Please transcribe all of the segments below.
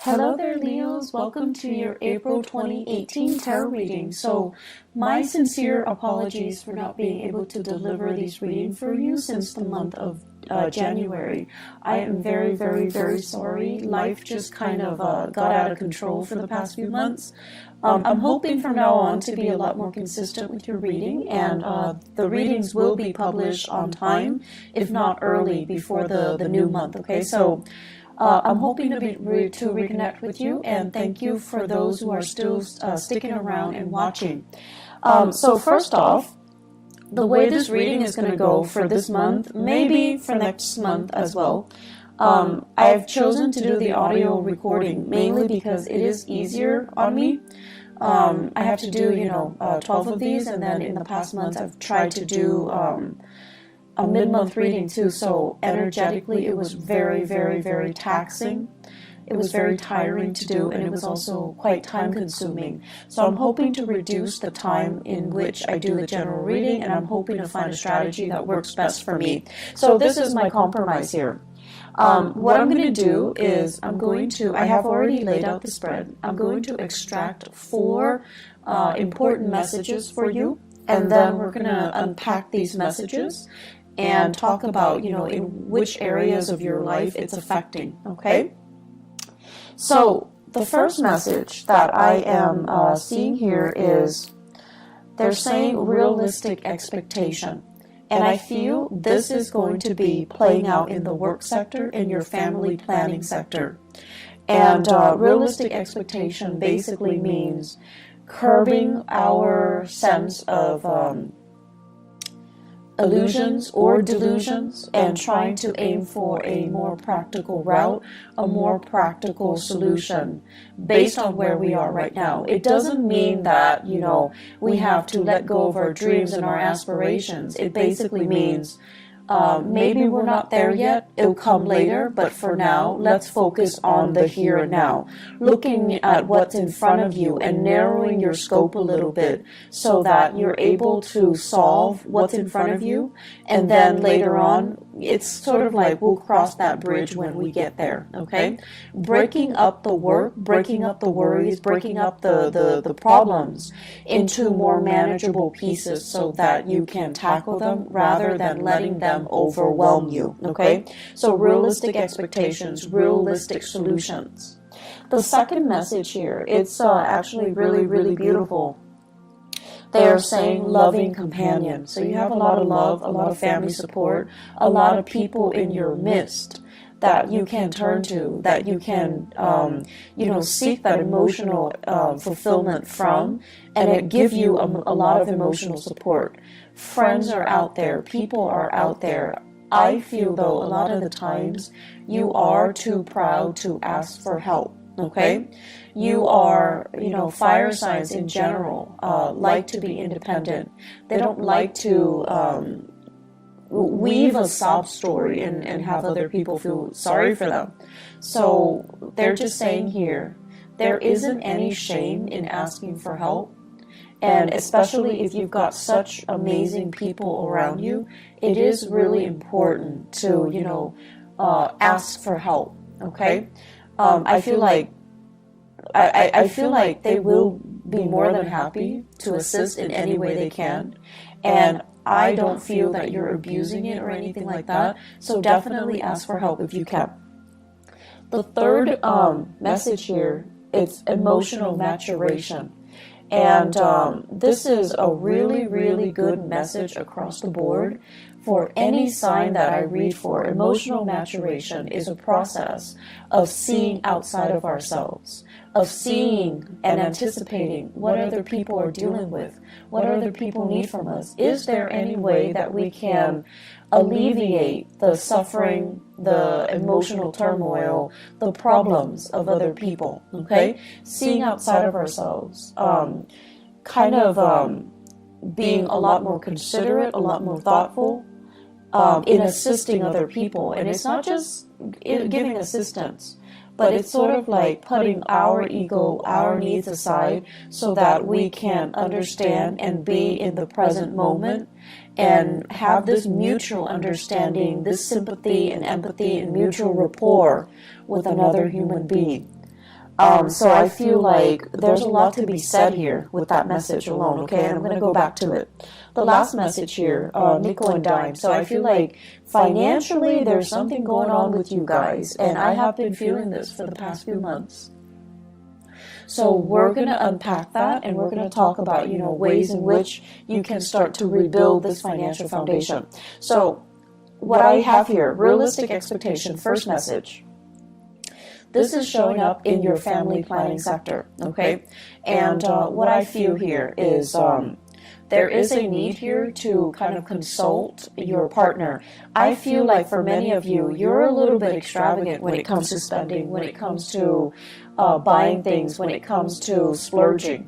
Hello there, Leos. Welcome to your April 2018 tarot reading. So, my sincere apologies for not being able to deliver these readings for you since the month of January. I am very, very, very sorry. Life just kind of got out of control for the past few months. I'm hoping from now on to be a lot more consistent with your reading, and the readings will be published on time, if not early, before the new month, okay? So, I'm hoping to reconnect with you, and thank you for those who are still sticking around and watching. So first off, the way this reading is going to go for this month, maybe for next month as well, I've chosen to do the audio recording mainly because it is easier on me. I have to do, 12 of these, and then in the past months I've tried to do a mid-month reading too, so energetically it was very, very, very taxing. It was very tiring to do, and it was also quite time-consuming. So I'm hoping to reduce the time in which I do the general reading, and I'm hoping to find a strategy that works best for me. So this is my compromise here. What I'm going to do is I have already laid out the spread. I'm going to extract 4 important messages for you, and then we're going to unpack these messages and talk about, in which areas of your life it's affecting, okay? So, the first message that I am seeing here is, they're saying realistic expectation. And I feel this is going to be playing out in the work sector, in your family planning sector. And realistic expectation basically means curbing our sense of illusions or delusions and trying to aim for a more practical route, a more practical solution based on where we are right now. It doesn't mean that, we have to let go of our dreams and our aspirations. It basically means maybe we're not there yet, it'll come later, but for now, let's focus on the here and now. Looking at what's in front of you and narrowing your scope a little bit so that you're able to solve what's in front of you, and then later on, it's sort of like we'll cross that bridge when we get there, okay? Breaking up the work, breaking up the worries, breaking up the problems into more manageable pieces so that you can tackle them rather than letting them overwhelm you, okay? So realistic expectations, realistic solutions. The second message here, it's actually really, really beautiful. They are saying loving companion. So you have a lot of love, a lot of family support, a lot of people in your midst that you can turn to, that you can, seek that emotional fulfillment from, and it give you a lot of emotional support. Friends are out there, people are out there. I feel, though, a lot of the times you are too proud to ask for help. Okay, you are, fire signs in general like to be independent. They don't like to weave a sob story and have other people feel sorry for them. So they're just saying here, there isn't any shame in asking for help. And especially if you've got such amazing people around you, it is really important to, ask for help. Okay, I feel like they will be more than happy to assist in any way they can, and I don't feel that you're abusing it or anything like that, so definitely ask for help if you can. The third message here, it's emotional maturation. And this is a really, really good message across the board for any sign that I read for. Emotional maturation is a process of seeing outside of ourselves, of seeing and anticipating what other people are dealing with, what other people need from us. Is there any way that we can alleviate the suffering, the emotional turmoil, the problems of other people, okay? Seeing outside of ourselves, being a lot more considerate, a lot more thoughtful in assisting other people. And it's not just giving assistance, but it's sort of like putting our ego, our needs aside so that we can understand and be in the present moment and have this mutual understanding, this sympathy and empathy and mutual rapport with another human being. So I feel like there's a lot to be said here with that message alone, okay? And I'm going to go back to it. The last message here, nickel and dime. So I feel like financially there's something going on with you guys, and I have been feeling this for the past few months. So we're going to unpack that, and we're going to talk about, ways in which you can start to rebuild this financial foundation. So what I have here, realistic expectation, first message. This is showing up in your family planning sector, okay? And what I feel here is there is a need here to kind of consult your partner. I feel like for many of you, you're a little bit extravagant when it comes to spending, when it comes to buying things, when it comes to splurging.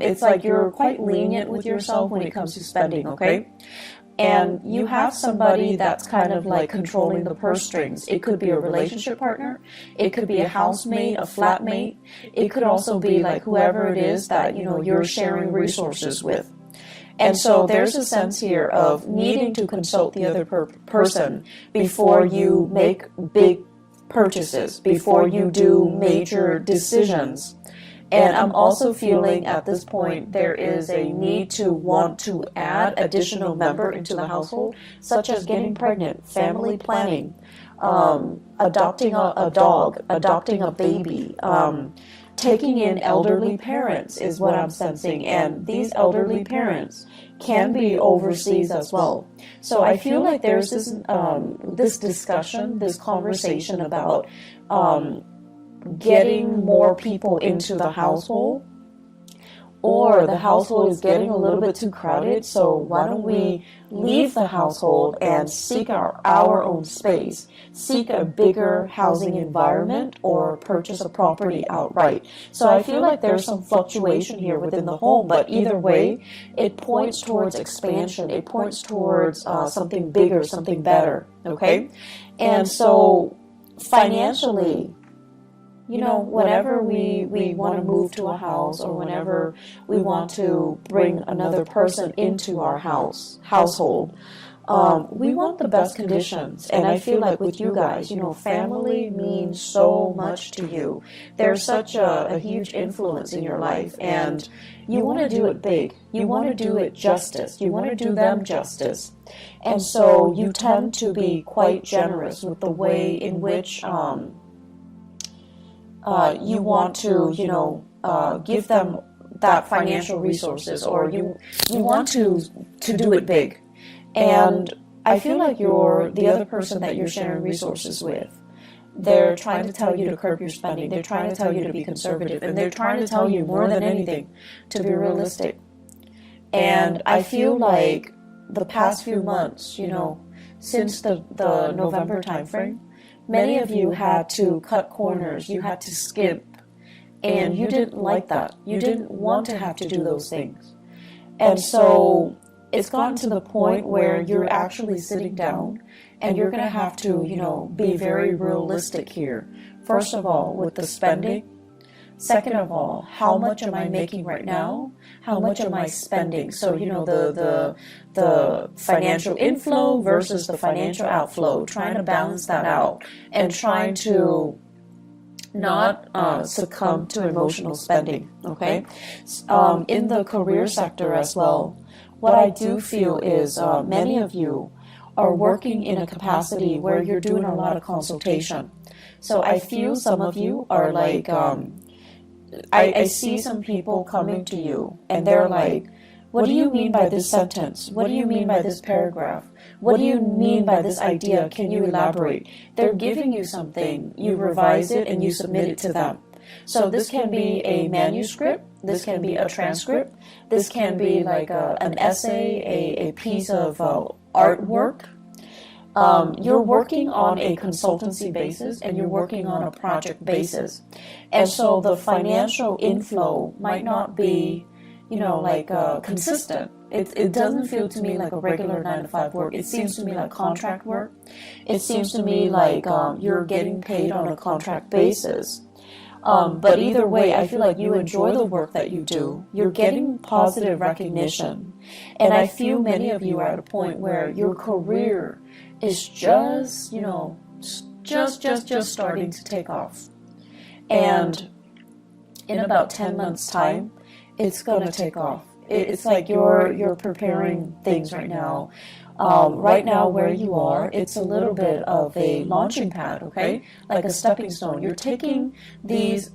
It's like you're quite lenient with yourself when it comes to spending, okay? And you have somebody that's kind of like controlling the purse strings. It could be a relationship partner. It could be a housemate, a flatmate. It could also be like whoever it is that, you're sharing resources with. And so there's a sense here of needing to consult the other person before you make big purchases, before you do major decisions. And I'm also feeling at this point there is a need to want to add additional member into the household, such as getting pregnant, family planning, adopting a dog, adopting a baby, taking in elderly parents is what I'm sensing. And these elderly parents can be overseas as well. So I feel like there's this discussion, this conversation about getting more people into the household, or the household is getting a little bit too crowded, so why don't we leave the household and seek our own space, seek a bigger housing environment, or purchase a property outright. So I feel like there's some fluctuation here within the home, but either way, it points towards expansion. It points towards something bigger, something better, okay? And so financially, whenever we want to move to a house, or whenever we want to bring another person into our household, we want the best conditions. And I feel like with you guys, family means so much to you. There's such a huge influence in your life, and you want to do it big. You want to do it justice. You want to do them justice. And so you tend to be quite generous with the way in which you want to, give them that financial resources, or you want to do it big. And I feel like the other person that you're sharing resources with, they're trying to tell you to curb your spending. They're trying to tell you to be conservative, and they're trying to tell you more than anything to be realistic. And I feel like the past few months, since the November timeframe, many of you had to cut corners, you had to skip, and you didn't like that. You didn't want to have to do those things. And so it's gotten to the point where you're actually sitting down and you're going to have to, be very realistic here. First of all, with the spending. Second of all, how much am I making right now? How much am I spending? So, the financial inflow versus the financial outflow, trying to balance that out and trying to not succumb to emotional spending, okay? In the career sector as well, what I do feel is many of you are working in a capacity where you're doing a lot of consultation. So I feel some of you are like, I see some people coming to you and they're like, what do you mean by this sentence? What do you mean by this paragraph? What do you mean by this idea? Can you elaborate? They're giving you something, you revise it, and you submit it to them. So this can be a manuscript, this can be a transcript, this can be like an essay, a piece of artwork. You're working on a consultancy basis and you're working on a project basis. And so the financial inflow might not be, consistent. It doesn't feel to me like a regular 9-to-5 work. It seems to me like contract work. It seems to me like you're getting paid on a contract basis. But either way, I feel like you enjoy the work that you do. You're getting positive recognition. And I feel many of you are at a point where your career is just starting to take off. And in about 10 months time, it's gonna take off. It's like you're preparing things right now. Right now where you are, it's a little bit of a launching pad, okay? Like a stepping stone. You're taking these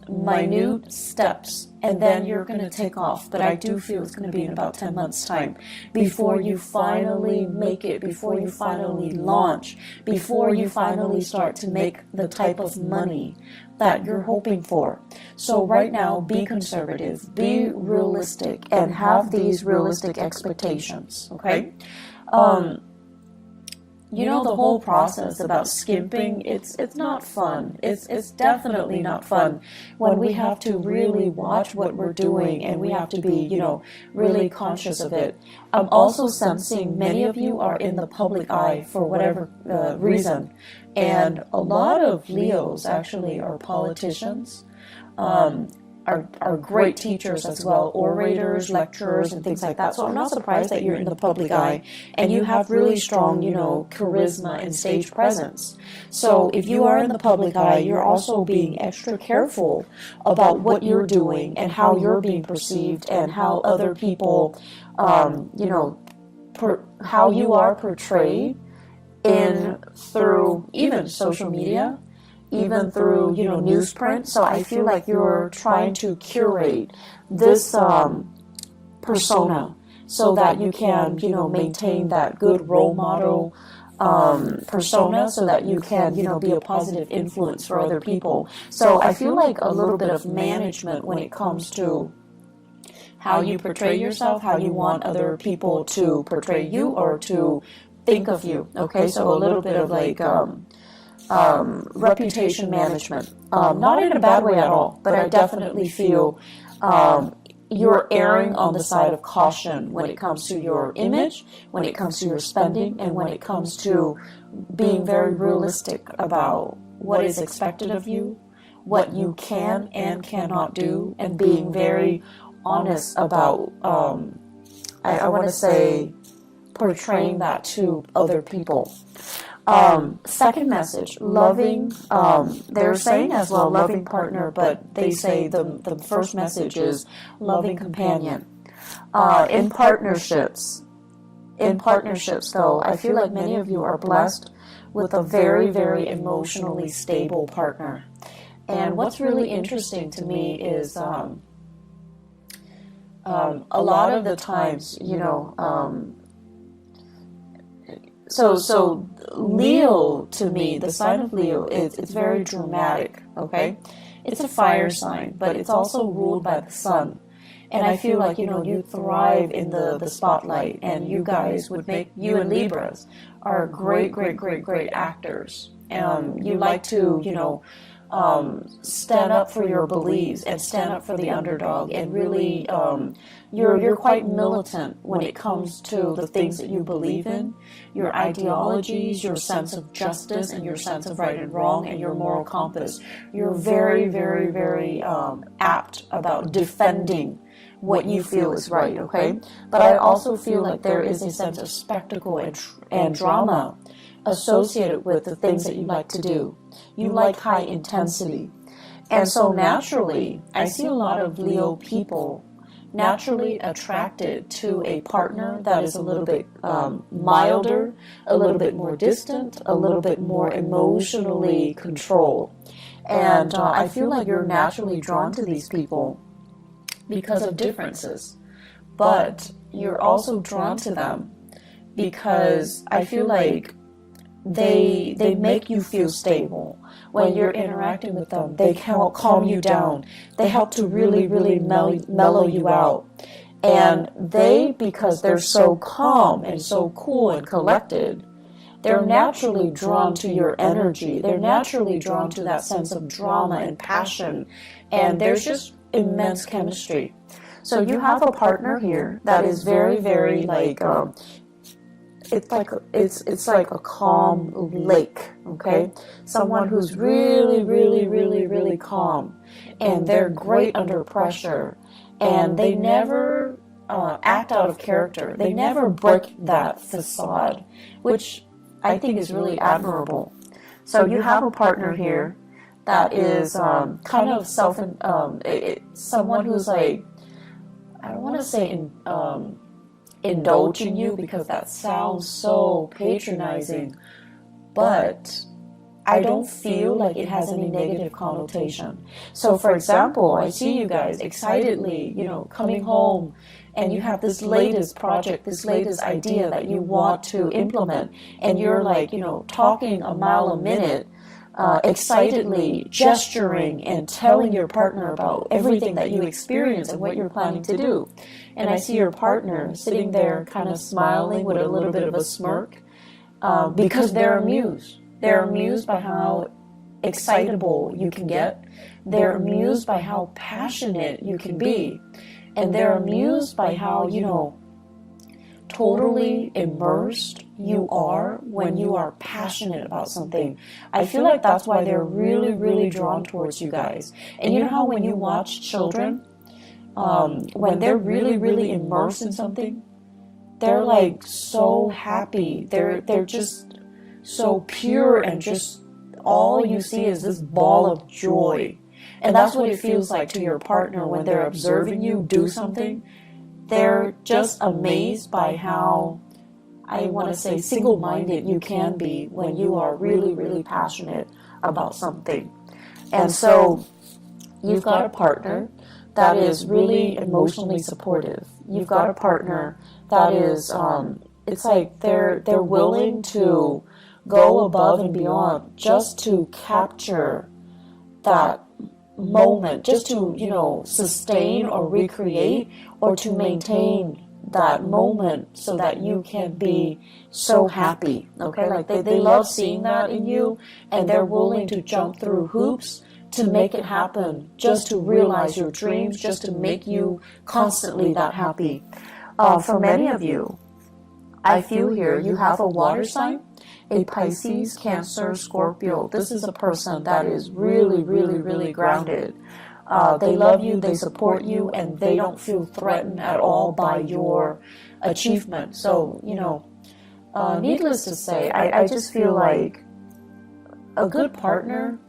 minute steps, and then you're going to take off. But I do feel it's going to be in about 10 months' time before you finally make it, before you finally launch, before you finally start to make the type of money that you're hoping for. So right now, be conservative, be realistic, and have these realistic expectations, okay? You know, the whole process about skimping, it's not fun. It's definitely not fun when we have to really watch what we're doing, and we have to be, you know, really conscious of it. I'm also sensing many of you are in the public eye for whatever reason, and a lot of Leos actually are politicians, are great teachers as well, orators, lecturers, and things like that. So I'm not surprised that you're in the public eye and you have really strong, you know, charisma and stage presence. So if you are in the public eye, you're also being extra careful about what you're doing and how you're being perceived and how other people, you know, how you are portrayed through even social media, even through, you know, newsprint. So I feel like you're trying to curate this persona so that you can, you know, maintain that good role model persona, so that you can, you know, be a positive influence for other people. So I feel like a little bit of management when it comes to how you portray yourself, how you want other people to portray you or to think of you. Okay, so a little bit of like reputation management, not in a bad way at all, but I definitely feel you're erring on the side of caution when it comes to your image, when it comes to your spending, and when it comes to being very realistic about what is expected of you, what you can and cannot do, and being very honest about, I want to say, portraying that to other people. Second message, loving, they're saying as well loving partner, but they say the first message is loving companion. In partnerships though, I feel like many of you are blessed with a very, very emotionally stable partner. And what's really interesting to me is a lot of the times, you know, so Leo, to me, the sign of Leo, it's very dramatic, okay? It's a fire sign, but it's also ruled by the sun. And I feel like, you know, you thrive in the spotlight, and you guys would make, you and Libras are great actors. You like to, you know, stand up for your beliefs and stand up for the underdog, and really you're quite militant when it comes to the things that you believe in, your ideologies, your sense of justice, and your sense of right and wrong, and your moral compass. You're very apt about defending what you feel is right, okay? But I also feel like there is a sense of spectacle and drama associated with the things that you like to do. You like high intensity. And so naturally, I see a lot of Leo people naturally attracted to a partner that is a little bit milder, a little bit more distant, a little bit more emotionally controlled. And I feel like you're naturally drawn to these people because of differences. But you're also drawn to them because I feel like they make you feel stable when you're interacting with them. They help calm you down. They help to really mellow you out. And because they're so calm and so cool and collected, they're naturally drawn to your energy. They're naturally drawn to that sense of drama and passion. And there's just immense chemistry. So you have a partner here that is very like it's like a calm lake, okay? Someone who's really calm, and they're great under pressure, and they never act out of character. They never break that facade, which I think is really admirable. So you have a partner here that is kind of someone who's like, I don't want to say indulging you, because that sounds so patronizing, but I don't feel like it has any negative connotation. So for example, I see you guys excitedly, coming home, and you have this latest project, this latest idea that you want to implement, and you're like, talking a mile a minute, excitedly gesturing and telling your partner about everything that you experience and what you're planning to do. And I see your partner sitting there kind of smiling with a little bit of a smirk, because they're amused. They're amused by how excitable you can get. They're amused by how passionate you can be. And they're amused by how, totally immersed you are when you are passionate about something. I feel like that's why they're really, really drawn towards you guys. And you know how when you watch children, when they're really, really immersed in something, they're like so happy. They're just so pure, and just all you see is this ball of joy. And that's what it feels like to your partner when they're observing you do something. They're just amazed by how, I want to say, single-minded you can be when you are really, really passionate about something. And so you've got a partner that is really emotionally supportive. You've got a partner that is, it's like they're willing to go above and beyond just to capture that moment, just to, sustain or recreate or to maintain that moment so that you can be so happy, okay? Like they love seeing that in you, and they're willing to jump through hoops to make it happen, just to realize your dreams, just to make you constantly that happy. For many of you, I feel here you have a water sign, a Pisces, Cancer, Scorpio. This is a person that is really, really, really grounded. They love you, they support you, and they don't feel threatened at all by your achievement. So, needless to say, I just feel like a good partner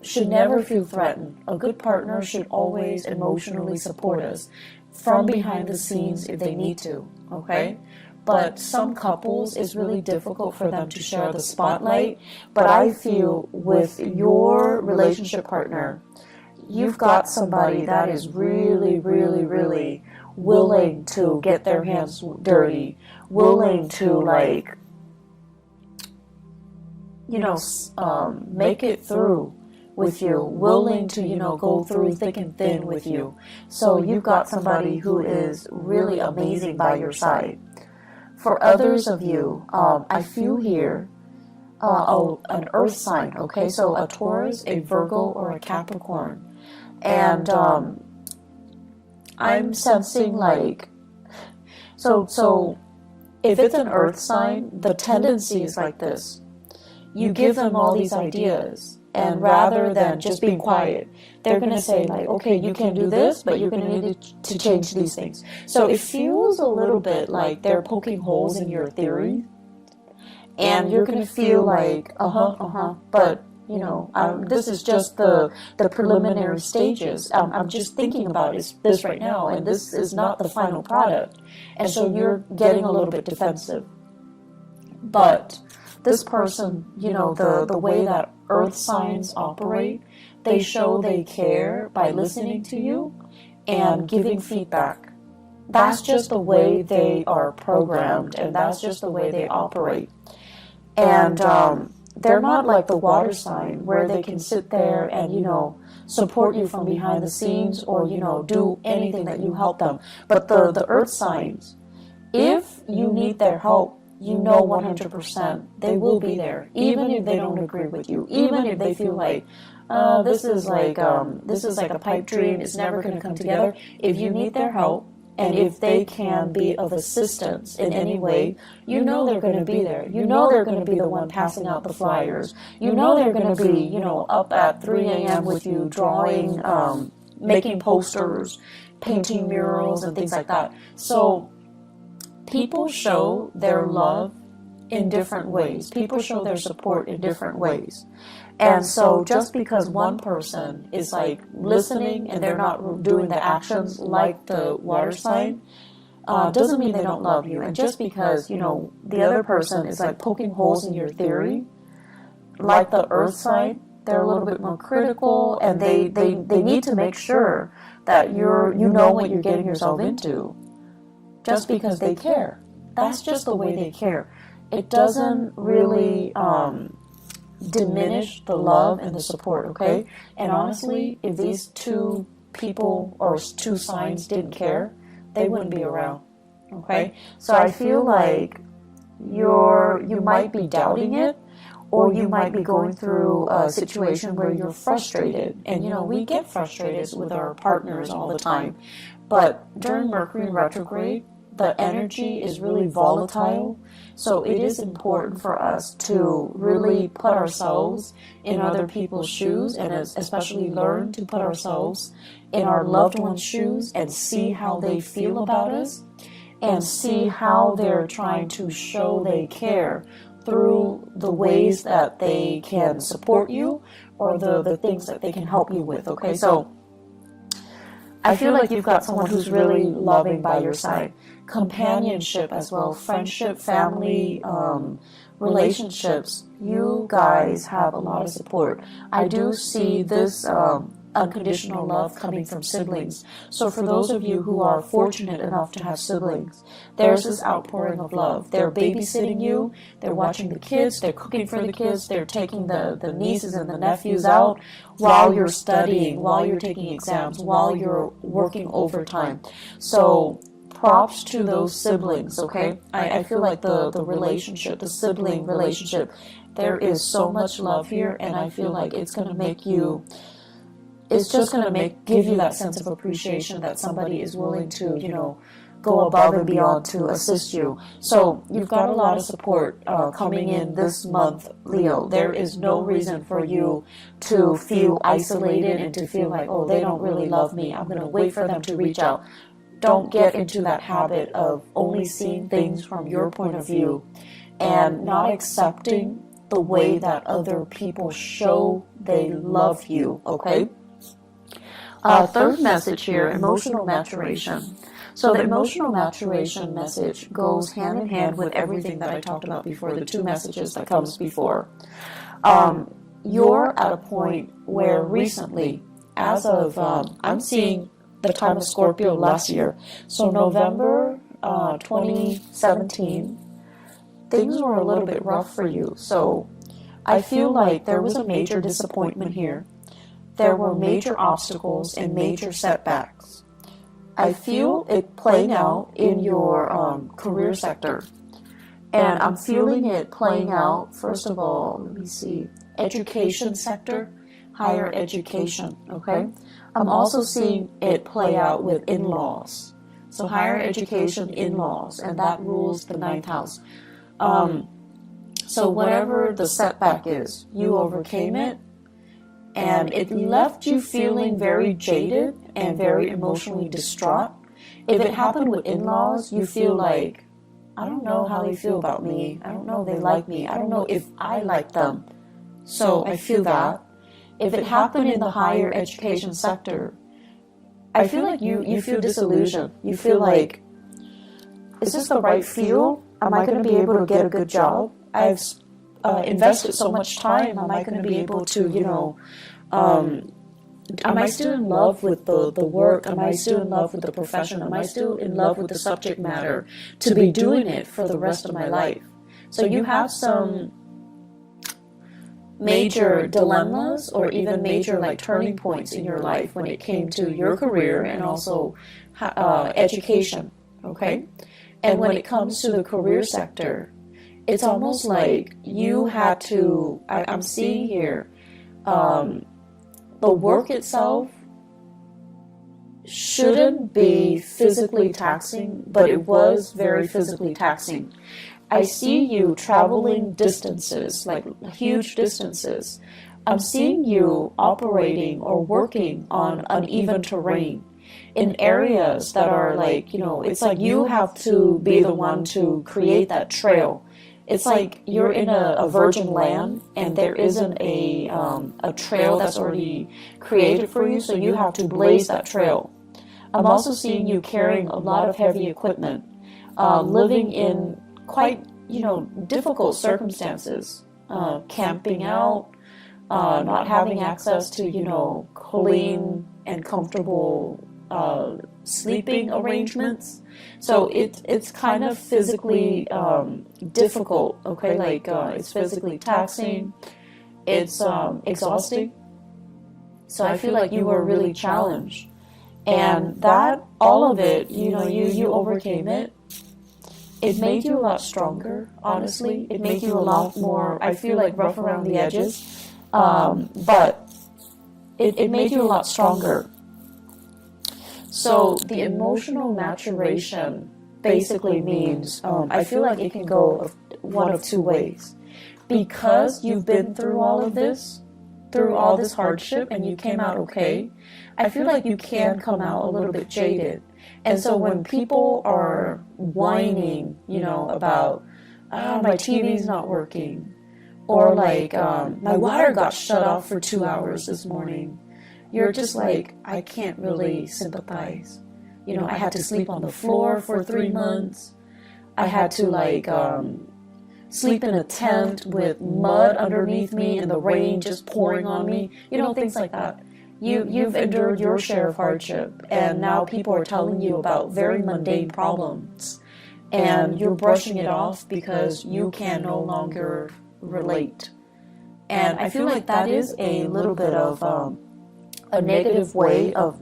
should never feel threatened. A good partner should always emotionally support us from behind the scenes if they need to, okay? But some couples, it's really difficult for them to share the spotlight. But I feel with your relationship partner, you've got somebody that is really, really, really willing to get their hands dirty, willing to make it through with you, willing to, go through thick and thin with you. So you've got somebody who is really amazing by your side. For others of you, I feel here an earth sign, okay? So a Taurus, a Virgo, or a Capricorn. And I'm sensing so if it's an earth sign, the tendency is like this. You give them all these ideas, and rather than just being quiet, they're going to say okay, you can do this, but you're going to need to change these things. So it feels a little bit like they're poking holes in your theory, and you're going to feel like, but this is just the preliminary stages. I'm just thinking about this right now, and this is not the final product. And so you're getting a little bit defensive. But this person, the way that earth signs operate, they show they care by listening to you and giving feedback. That's just the way they are programmed, and that's just the way they operate. And they're not like the water sign where they can sit there and, support you from behind the scenes or, do anything that you help them. But the earth signs, if you need their help, 100% they will be there, even if they don't agree with you, even if they feel like this is like a pipe dream, it's never going to come together. If you need their help, and if they can be of assistance in any way, they're going to be there. They're going to be the one passing out the flyers. They're going to be up at 3 a.m. with you, drawing, making posters, painting murals, and things like that. So people show their love in different ways. People show their support in different ways. And so just because one person is like listening and they're not doing the actions like the water sign, doesn't mean they don't love you. And just because, you know, the other person is like poking holes in your theory, like the earth sign, they're a little bit more critical, and they need to make sure that you know what you're getting yourself into, just because they care. That's just the way they care. It doesn't really diminish the love and the support, okay? And honestly, if these two people or two signs didn't care, they wouldn't be around, okay? So I feel like you might be doubting it, or you might be going through a situation where you're frustrated. And, you know, we get frustrated with our partners all the time. But during Mercury retrograde, the energy is really volatile. So it is important for us to really put ourselves in other people's shoes, and especially learn to put ourselves in our loved ones' shoes and see how they feel about us, and see how they're trying to show they care through the ways that they can support you, or the things that they can help you with, okay? So I feel like you've got someone who's really loving by your side. Companionship as well, friendship, family, relationships. You guys have a lot of support. I do see this unconditional love coming from siblings. So for those of you who are fortunate enough to have siblings, there's this outpouring of love. They're babysitting you, they're watching the kids, they're cooking for the kids, they're taking the nieces and the nephews out while you're studying, while you're taking exams, while you're working overtime. So props to those siblings, okay? I feel like the relationship, the sibling relationship, there is so much love here, and I feel like it's going to make you, it's just going to give you that sense of appreciation that somebody is willing to, you know, go above and beyond to assist you. So you've got a lot of support coming in this month, Leo. There is no reason for you to feel isolated and to feel like, oh, they don't really love me, I'm going to wait for them to reach out. Don't get into that habit of only seeing things from your point of view and not accepting the way that other people show they love you, okay? Third message here, emotional maturation. So the emotional maturation message goes hand in hand with everything that I talked about before, the two messages that comes before. You're at a point where recently, as of, I'm seeing the time of Scorpio last year, so November 2017, things were a little bit rough for you. So I feel like there was a major disappointment here. There were major obstacles and major setbacks. I feel it playing out in your career sector. And I'm feeling it playing out, first of all, let me see, education sector, higher education, okay? I'm also seeing it play out with in-laws. So higher education, in-laws, and that rules the 9th house. So whatever the setback is, you overcame it, and it left you feeling very jaded and very emotionally distraught. If it happened with in-laws, you feel like, I don't know how they feel about me. I don't know if they like me. I don't know if I like them. So I feel that. If it happened in the higher education sector, I feel like you feel disillusioned. You feel like, is this the right field? Am I going to be able to get a good job? I've invested so much time. Am I going to be able to, you know, am I still in love with the work? Am I still in love with the profession? Am I still in love with the subject matter to be doing it for the rest of my life? So you have some major dilemmas or even major like turning points in your life when it came to your career and also education, okay? And when it comes to the career sector, it's almost like you had to, I'm seeing here, the work itself shouldn't be physically taxing, but it was very physically taxing. I see you traveling distances, like huge distances. I'm seeing you operating or working on uneven terrain in areas that are like, you know, it's like you have to be the one to create that trail. it's like you're in a virgin land, and there isn't a trail that's already created for you, so you have to blaze that trail. I'm also seeing you carrying a lot of heavy equipment, living in quite, difficult circumstances, camping out, not having access to, clean and comfortable sleeping arrangements. So it's kind of physically difficult, okay? Like it's physically taxing, it's exhausting. So I feel like you were really challenged. And that, all of it, you overcame it. It made you a lot stronger, honestly. It made you a lot more, I feel like, rough around the edges. But it made you a lot stronger. So the emotional maturation basically means, I feel like it can go one of two ways. Because you've been through all of this, through all this hardship, and you came out okay, I feel like you can come out a little bit jaded. And so when people are whining, about, my TV's not working, or like, my water got shut off for 2 hours this morning, you're just like, I can't really sympathize. I had to sleep on the floor for 3 months. I had to sleep in a tent with mud underneath me and the rain just pouring on me. Things like that. You've endured your share of hardship, and now people are telling you about very mundane problems, and you're brushing it off because you can no longer relate. And I feel like that is a little bit of a negative way of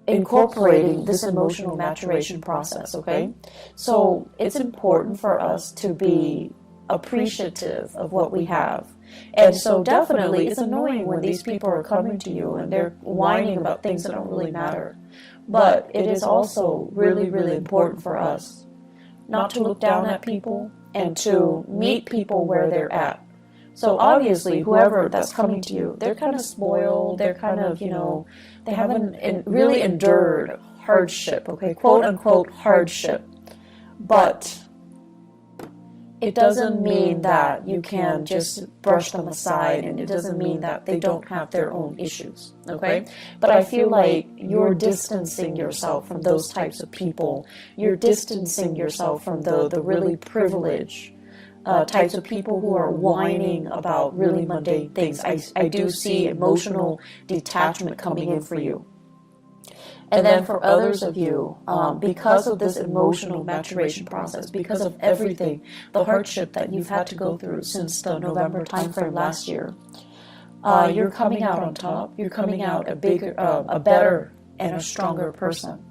incorporating this emotional maturation process, okay? So it's important for us to be appreciative of what we have. And so definitely it's annoying when these people are coming to you and they're whining about things that don't really matter. But it is also really, really important for us not to look down at people and to meet people where they're at. So obviously, whoever that's coming to you, they're kind of spoiled, they're kind of, they haven't really endured hardship, okay, quote unquote hardship. But it doesn't mean that you can just brush them aside, and it doesn't mean that they don't have their own issues, okay? But I feel like you're distancing yourself from those types of people. You're distancing yourself from the really privileged types of people who are whining about really mundane things. I do see emotional detachment coming in for you. And then for others of you, because of this emotional maturation process, because of everything, the hardship that you've had to go through since the November timeframe last year, you're coming out on top. You're coming out a better and a stronger person.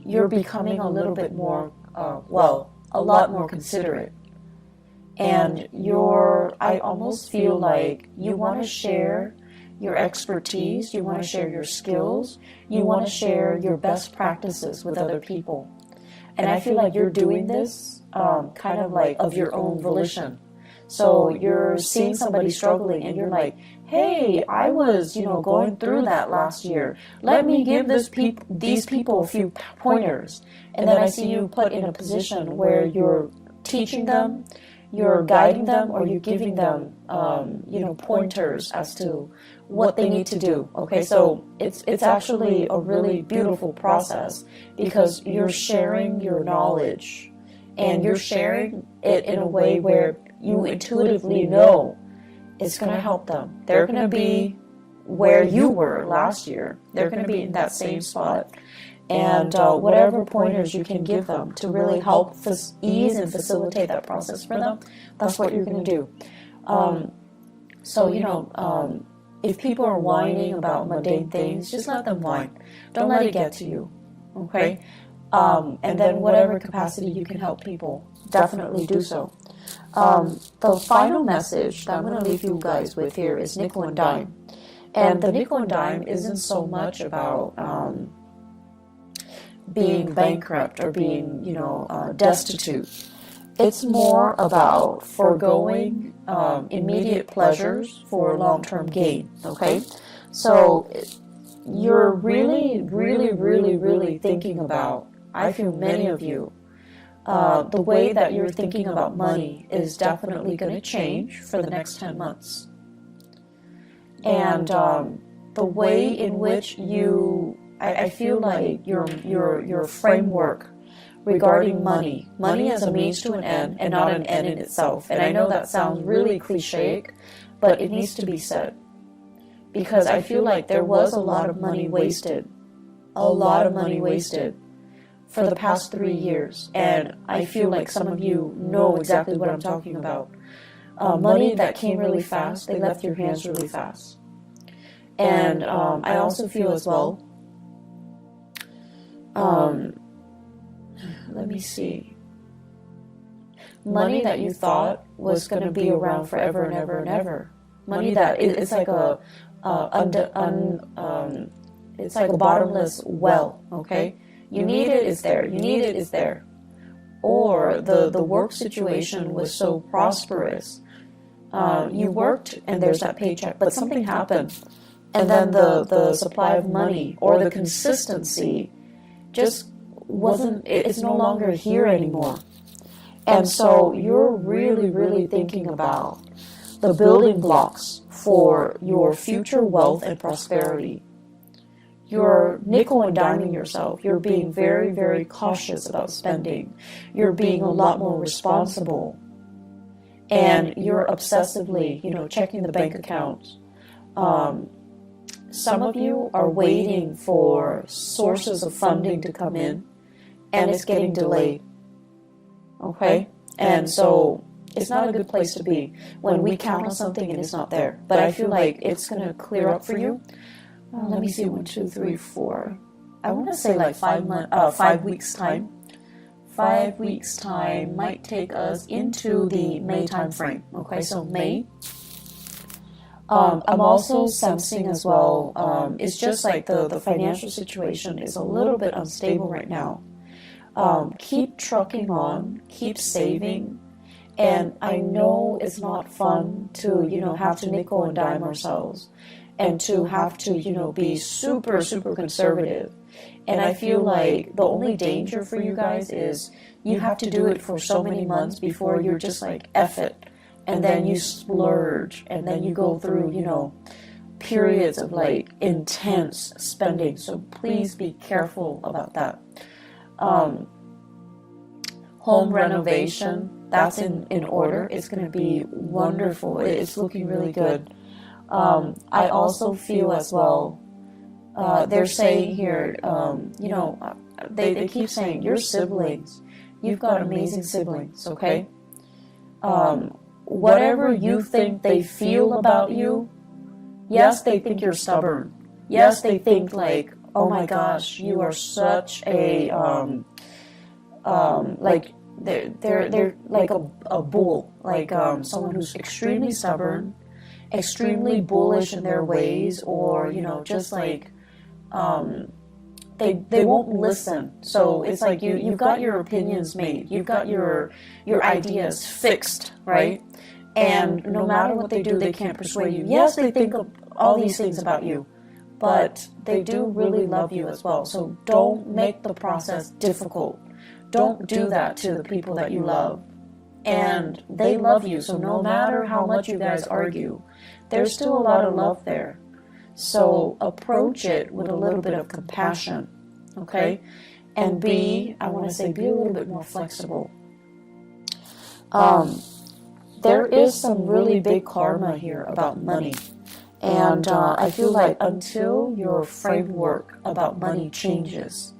You're becoming a little bit more, a lot more considerate. And I almost feel like you want to share your expertise, you want to share your skills, you want to share your best practices with other people. And I feel like you're doing this kind of like of your own volition. So you're seeing somebody struggling and you're like, hey, I was, going through that last year. Let me give these people a few pointers. And then I see you put in a position where you're teaching them, you're guiding them, or you're giving them, pointers as to what they need to do. Okay, so it's actually a really beautiful process because you're sharing your knowledge and you're sharing it in a way where you intuitively know it's going to help them. They're going to be where you were last year. They're going to be in that same spot. And whatever pointers you can give them to really help ease and facilitate that process for them, that's what you're going to do. If people are whining about mundane things, just let them whine. Don't let it get to you, okay? And then whatever capacity you can help people, definitely do so. The final message that I'm going to leave you guys with here is nickel and dime. And the nickel and dime isn't so much about being bankrupt or being, destitute. It's more about foregoing immediate pleasures for long-term gain, okay? So you're really, really, really, really thinking about, I feel many of you the way that you're thinking about money is definitely going to change for the next 10 months. And the way in which I feel like your framework regarding money as a means to an end and not an end in itself. And I know that sounds really cliche, but it needs to be said. Because I feel like there was a lot of money wasted. A lot of money wasted for the past 3 years. And I feel like some of you know exactly what I'm talking about. Money that came really fast, they left your hands really fast. And I also feel as well, let me see, money that you thought was going to be around forever and ever and ever. Money that it's like it's like a bottomless well, okay? You need it, it's there. You need it, it's there. Or the work situation was so prosperous. You worked and there's that paycheck, but something happened. And then the supply of money or the consistency just wasn't, it's no longer here anymore. And so you're really, really thinking about the building blocks for your future wealth and prosperity. You're nickel and diming yourself. You're being very, very cautious about spending. You're being a lot more responsible. And you're obsessively, checking the bank accounts. Some of you are waiting for sources of funding to come in, and it's getting delayed. Okay? And so it's not a good place to be when we count on something and it's not there. But I feel like it's going to clear up for you. Let me see, 1, 2, 3, 4. I want to say like 5 weeks time. 5 weeks time might take us into the May time frame. Okay, so May. I'm also sensing as well, it's just like the financial situation is a little bit unstable right now. Keep trucking on, keep saving. And I know it's not fun to, have to nickel and dime ourselves and to have to, be super, super conservative. And I feel like the only danger for you guys is you have to do it for so many months before you're just like, F it. And then you splurge, and then you go through, periods of like intense spending. So please be careful about that. Home renovation, that's in order. It's going to be wonderful. It's looking really good. I also feel as well, they're saying here, they keep saying, your siblings, you've got amazing siblings, okay? Whatever you think they feel about you, yes, they think you're stubborn. Yes, they think like, oh my gosh, you are such a, like, they're like a bull, like someone who's extremely stubborn, extremely bullish in their ways, or, just like, they won't listen. So it's like you've got your opinions made. You've got your ideas fixed, right? And no matter what they do, they can't persuade you. Yes, they think of all these things about you, but they do really love you as well. So don't make the process difficult. Don't do that to the people that you love. And they love you, so no matter how much you guys argue, there's still a lot of love there. So approach it with a little bit of compassion, okay? And be a little bit more flexible. There is some really big karma here about money. And I feel like until your framework about money changes,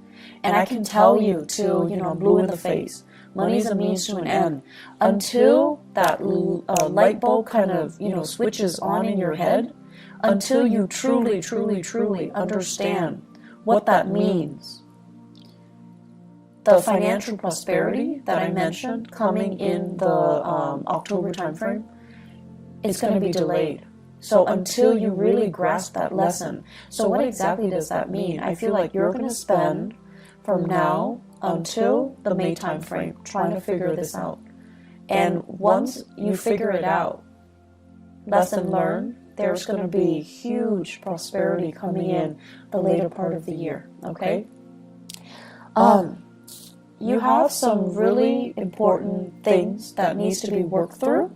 and I can tell you till, I'm blue in the face, money is a means to an end. Until that light bulb kind of, switches on in your head, until you truly, truly, truly understand what that means. The financial prosperity that I mentioned coming in the October timeframe, it's going to be delayed. So until you really grasp that lesson. So what exactly does that mean? I feel like you're going to spend from now until the May timeframe trying to figure this out. And once you figure it out, lesson learned, there's going to be huge prosperity coming in the later part of the year, okay? you have some really important things that needs to be worked through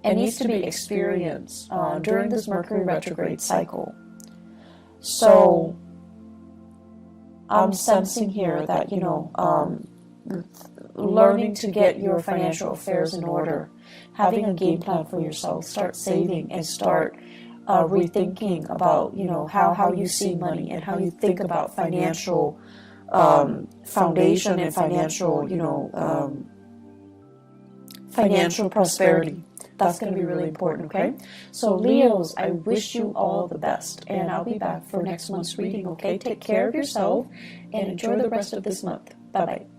and needs to be experienced during this Mercury retrograde cycle. So I'm sensing here that, you know, learning to get your financial affairs in order, having a game plan for yourself, start saving and start rethinking about, you know, how you see money and how you think about financial foundation and financial, you know, financial prosperity. That's going to be really important, okay? So Leos, I wish you all the best, and I'll be back for next month's reading, okay? Take care of yourself and enjoy the rest of this month. Bye-bye.